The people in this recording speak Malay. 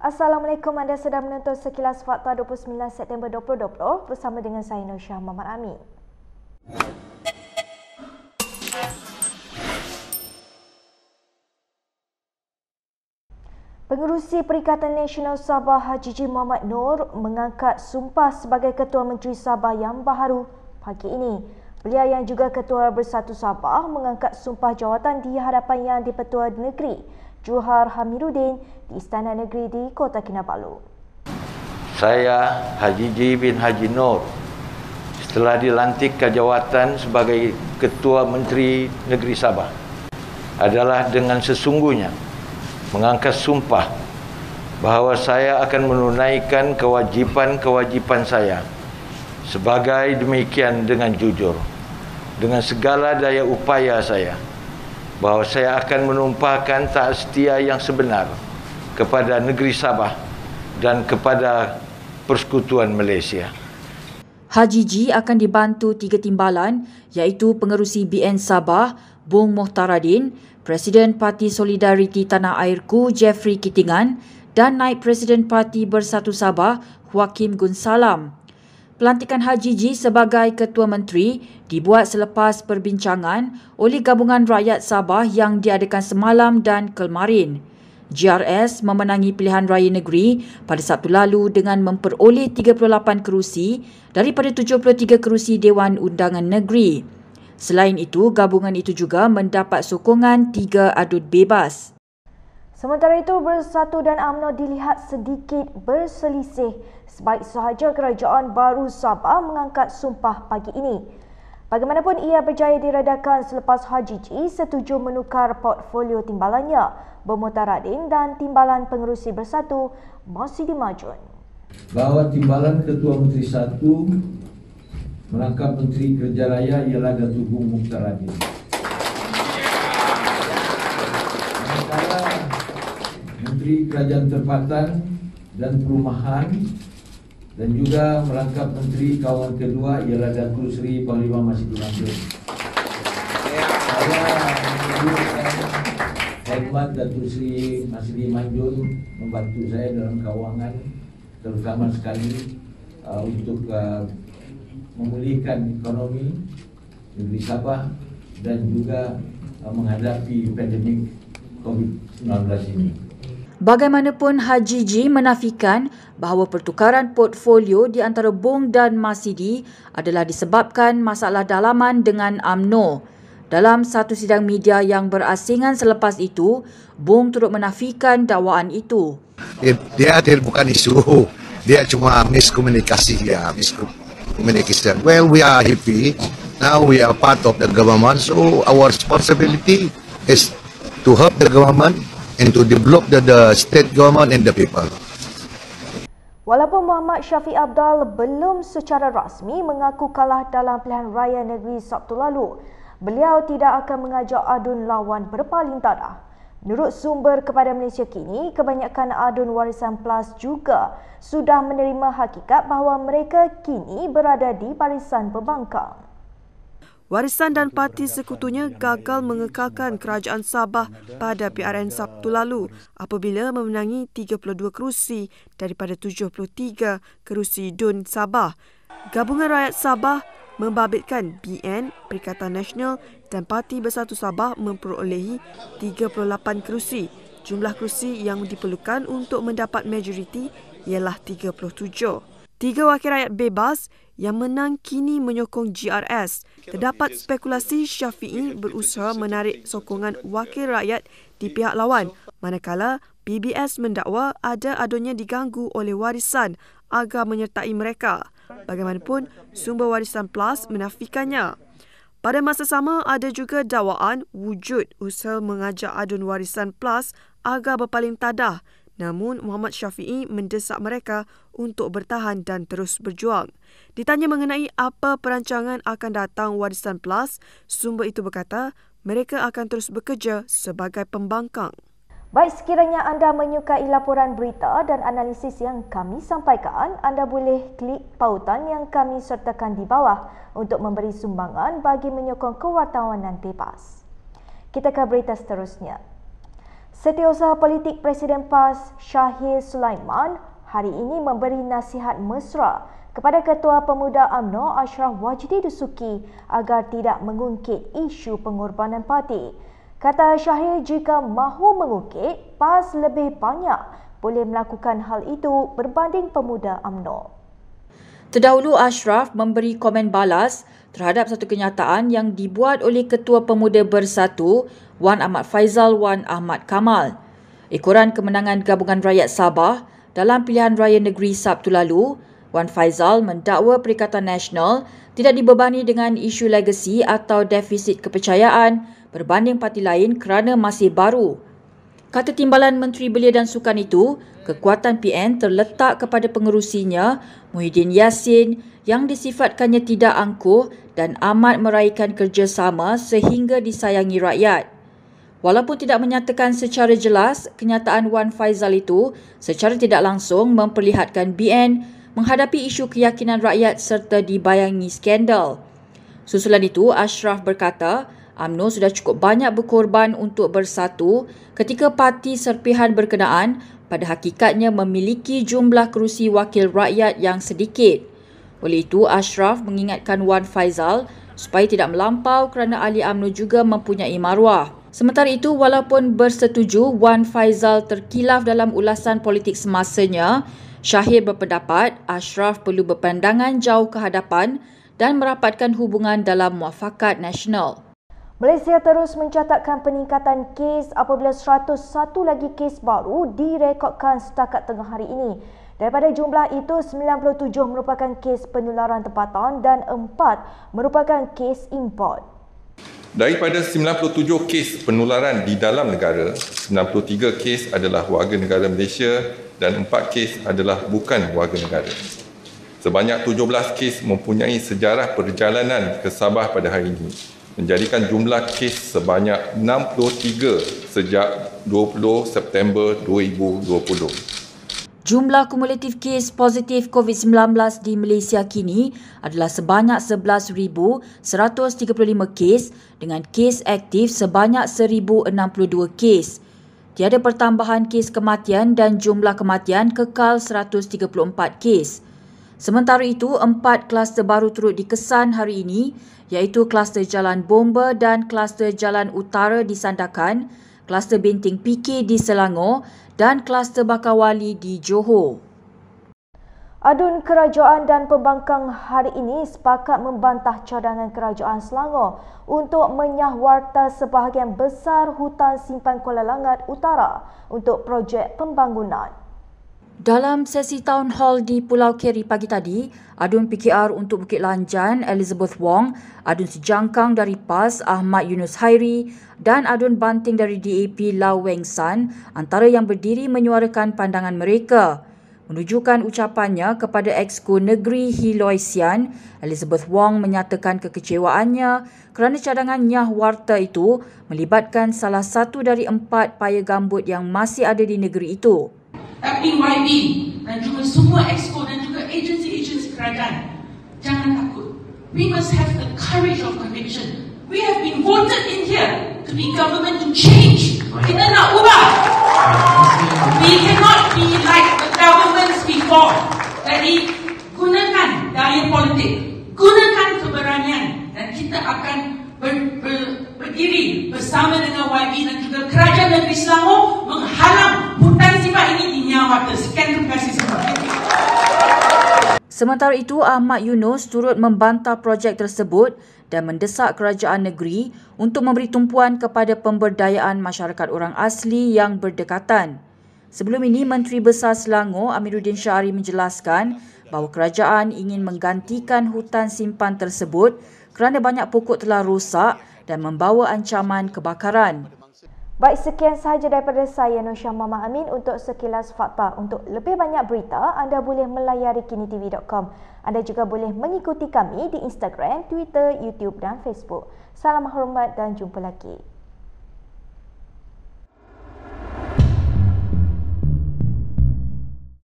Assalamualaikum, anda sedang menonton Sekilas Fakta 29 September 2020 bersama dengan saya Nur Syah Muhammad Amin. Pengerusi Perikatan Nasional Sabah Haji J. Muhammad Noor mengangkat sumpah sebagai Ketua Menteri Sabah yang baharu pagi ini. Beliau yang juga Ketua Bersatu Sabah mengangkat sumpah jawatan di hadapan Yang di-Pertua Negeri Johar Hamiduddin di Istana Negeri di Kota Kinabalu. Saya Haji J. bin Haji Noor setelah dilantik ke jawatan sebagai Ketua Menteri Negeri Sabah adalah dengan sesungguhnya mengangkat sumpah bahawa saya akan menunaikan kewajipan-kewajipan saya sebagai demikian dengan jujur, dengan segala daya upaya saya, bahawa saya akan menumpahkan taat setia yang sebenar kepada negeri Sabah dan kepada Persekutuan Malaysia. Haji J akan dibantu 3 timbalan iaitu Pengerusi BN Sabah, Bung Mohtaradin, Presiden Parti Solidariti Tanah Airku Jeffrey Kitingan dan Naib Presiden Parti Bersatu Sabah Joaquim Gunsalam. Pelantikan Haji J sebagai Ketua Menteri dibuat selepas perbincangan oleh Gabungan Rakyat Sabah yang diadakan semalam dan kemarin. GRS memenangi pilihan raya negeri pada Sabtu lalu dengan memperoleh 38 kerusi daripada 73 kerusi Dewan Undangan Negeri. Selain itu, gabungan itu juga mendapat sokongan 3 adut bebas. Sementara itu, Bersatu dan UMNO dilihat sedikit berselisih sebaik sahaja Kerajaan Baru Sabah mengangkat sumpah pagi ini. Bagaimanapun, ia berjaya diredakan selepas Haji J setuju menukar portfolio timbalannya, Bung Mohtaradin dan Timbalan Pengerusi Bersatu masih dimajun. Bahawa timbalan Ketua Menteri 1 merangkap Menteri Kerja Raya ialah Datuk Bung Mohtaradin. Sementara Menteri Kerajaan Tempatan dan Perumahan dan juga merangkap Menteri Kawanan Kedua ialah Datuk Seri Panglima Masidi Manjun. Saya menunjukkan khidmat Datuk Seri Masidi Manjun membantu saya dalam kawangan, terutama sekali untuk memulihkan ekonomi negeri Sabah dan juga menghadapi pandemik COVID-19 ini. Bagaimanapun, Haji J menafikan bahawa pertukaran portfolio di antara Bung dan Masidi adalah disebabkan masalah dalaman dengan UMNO. Dalam satu sidang media yang berasingan selepas itu, Bung turut menafikan dakwaan itu. Dia bukan isu, dia cuma miskomunikasi ya, communication. Well, we are happy. Now we are part of the government, so our responsibility is to help the government and to develop the state government and the people. Walaupun Muhammad Syafiq Abdal belum secara rasmi mengaku kalah dalam pilihan raya negeri Sabtu lalu, beliau tidak akan mengajak adun lawan berpaling tadah. Menurut sumber kepada Malaysia Kini, kebanyakan adun Warisan Plus juga sudah menerima hakikat bahawa mereka kini berada di barisan pembangkang. Warisan dan parti sekutunya gagal mengekalkan kerajaan Sabah pada PRN Sabtu lalu apabila memenangi 32 kerusi daripada 73 kerusi DUN Sabah. Gabungan Rakyat Sabah membabitkan BN, Perikatan Nasional dan Parti Bersatu Sabah memperolehi 38 kerusi. Jumlah kerusi yang diperlukan untuk mendapat majoriti ialah 37. 3 wakil rakyat bebas yang menang kini menyokong GRS. Terdapat spekulasi Syafi'i berusaha menarik sokongan wakil rakyat di pihak lawan, manakala PBS mendakwa ada adunnya diganggu oleh Warisan agar menyertai mereka. Bagaimanapun, sumber Warisan Plus menafikannya. Pada masa sama, ada juga dakwaan wujud usaha mengajak adun Warisan Plus agar berpaling tadah. Namun, Muhammad Syafi'i mendesak mereka untuk bertahan dan terus berjuang. Ditanya mengenai apa perancangan akan datang Warisan Plus, sumber itu berkata mereka akan terus bekerja sebagai pembangkang. Baik, sekiranya anda menyukai laporan berita dan analisis yang kami sampaikan, anda boleh klik pautan yang kami sertakan di bawah untuk memberi sumbangan bagi menyokong kewartawanan bebas. Kita ke berita seterusnya. Setiausaha politik Presiden PAS Shahir Sulaiman hari ini memberi nasihat mesra kepada Ketua Pemuda UMNO Ashraf Wajdi Dusuki agar tidak mengungkit isu pengorbanan parti. Kata Shahir, jika mahu mengungkit, PAS lebih banyak boleh melakukan hal itu berbanding Pemuda UMNO. Terdahulu, Ashraf memberi komen balas terhadap satu kenyataan yang dibuat oleh Ketua Pemuda Bersatu Wan Ahmad Faizal Wan Ahmad Kamal. Ekoran kemenangan Gabungan Rakyat Sabah dalam pilihan raya negeri Sabtu lalu, Wan Faizal mendakwa Perikatan Nasional tidak dibebani dengan isu legasi atau defisit kepercayaan berbanding parti lain kerana masih baru. Kata Timbalan Menteri Belia dan Sukan itu, kekuatan PN terletak kepada pengerusinya, Muhyiddin Yassin, yang disifatkannya tidak angkuh dan amat meraihkan kerjasama sehingga disayangi rakyat. Walaupun tidak menyatakan secara jelas, kenyataan Wan Faizal itu secara tidak langsung memperlihatkan BN menghadapi isu keyakinan rakyat serta dibayangi skandal. Susulan itu, Ashraf berkata, UMNO sudah cukup banyak berkorban untuk bersatu ketika parti serpihan berkenaan pada hakikatnya memiliki jumlah kerusi wakil rakyat yang sedikit. Oleh itu, Ashraf mengingatkan Wan Faizal supaya tidak melampau kerana ahli UMNO juga mempunyai maruah. Sementara itu, walaupun bersetuju Wan Faizal terkilaf dalam ulasan politik semasanya, Shahir berpendapat Ashraf perlu berpandangan jauh ke hadapan dan merapatkan hubungan dalam muafakat nasional. Malaysia terus mencatatkan peningkatan kes apabila 101 lagi kes baru direkodkan setakat tengah hari ini. Daripada jumlah itu, 97 merupakan kes penularan tempatan dan 4 merupakan kes import. Daripada 97 kes penularan di dalam negara, 93 kes adalah warga negara Malaysia dan 4 kes adalah bukan warga negara. Sebanyak 17 kes mempunyai sejarah perjalanan ke Sabah pada hari ini, menjadikan jumlah kes sebanyak 63 sejak 20 September 2020. Jumlah kumulatif kes positif COVID-19 di Malaysia kini adalah sebanyak 11,135 kes dengan kes aktif sebanyak 1,062 kes. Tiada pertambahan kes kematian dan jumlah kematian kekal 134 kes. Sementara itu, 4 kluster baru turut dikesan hari ini iaitu kluster Jalan Bomba dan kluster Jalan Utara di Sandakan, kluster Binting PK di Selangor dan kluster Bakawali di Johor. Adun Kerajaan dan Pembangkang hari ini sepakat membantah cadangan Kerajaan Selangor untuk menyahwarta sebahagian besar hutan simpan Kuala Langat Utara untuk projek pembangunan. Dalam sesi town hall di Pulau Keri pagi tadi, Adun PKR untuk Bukit Lanjan Elizabeth Wong, Adun Sejangkang dari PAS Ahmad Yunus Hairi dan Adun Banting dari DAP Lau Weng San antara yang berdiri menyuarakan pandangan mereka. Menunjukkan ucapannya kepada Exco Negeri Hiloi Sian, Elizabeth Wong menyatakan kekecewaannya kerana cadangan nyahwarta itu melibatkan salah satu dari 4 paya gambut yang masih ada di negeri itu. Tapi YB dan juga semua exco dan juga agensi-agensi kerajaan, jangan takut. We must have the courage of conviction. We have been voted in here to be government to change. Kita nak ubah. We cannot be like the governments before. Jadi gunakan daya politik, gunakan keberanian dan kita akan berdiri bersama dengan YB dan juga Kerajaan Negeri Selangor menghalang hutan simpan ini dinyahwarta. Sekian, terima kasih semua. Sementara itu, Ahmad Yunus turut membantah projek tersebut dan mendesak kerajaan negeri untuk memberi tumpuan kepada pemberdayaan masyarakat orang asli yang berdekatan. Sebelum ini, Menteri Besar Selangor Amiruddin Syahri menjelaskan bahawa kerajaan ingin menggantikan hutan simpan tersebut kerana banyak pokok telah rosak dan membawa ancaman kebakaran. Baik, sekian sahaja daripada saya, Nur Syah Muhammad Amin untuk Sekilas Fakta. Untuk lebih banyak berita, anda boleh melayari kinitv.com. Anda juga boleh mengikuti kami di Instagram, Twitter, YouTube dan Facebook. Salam hormat dan jumpa lagi.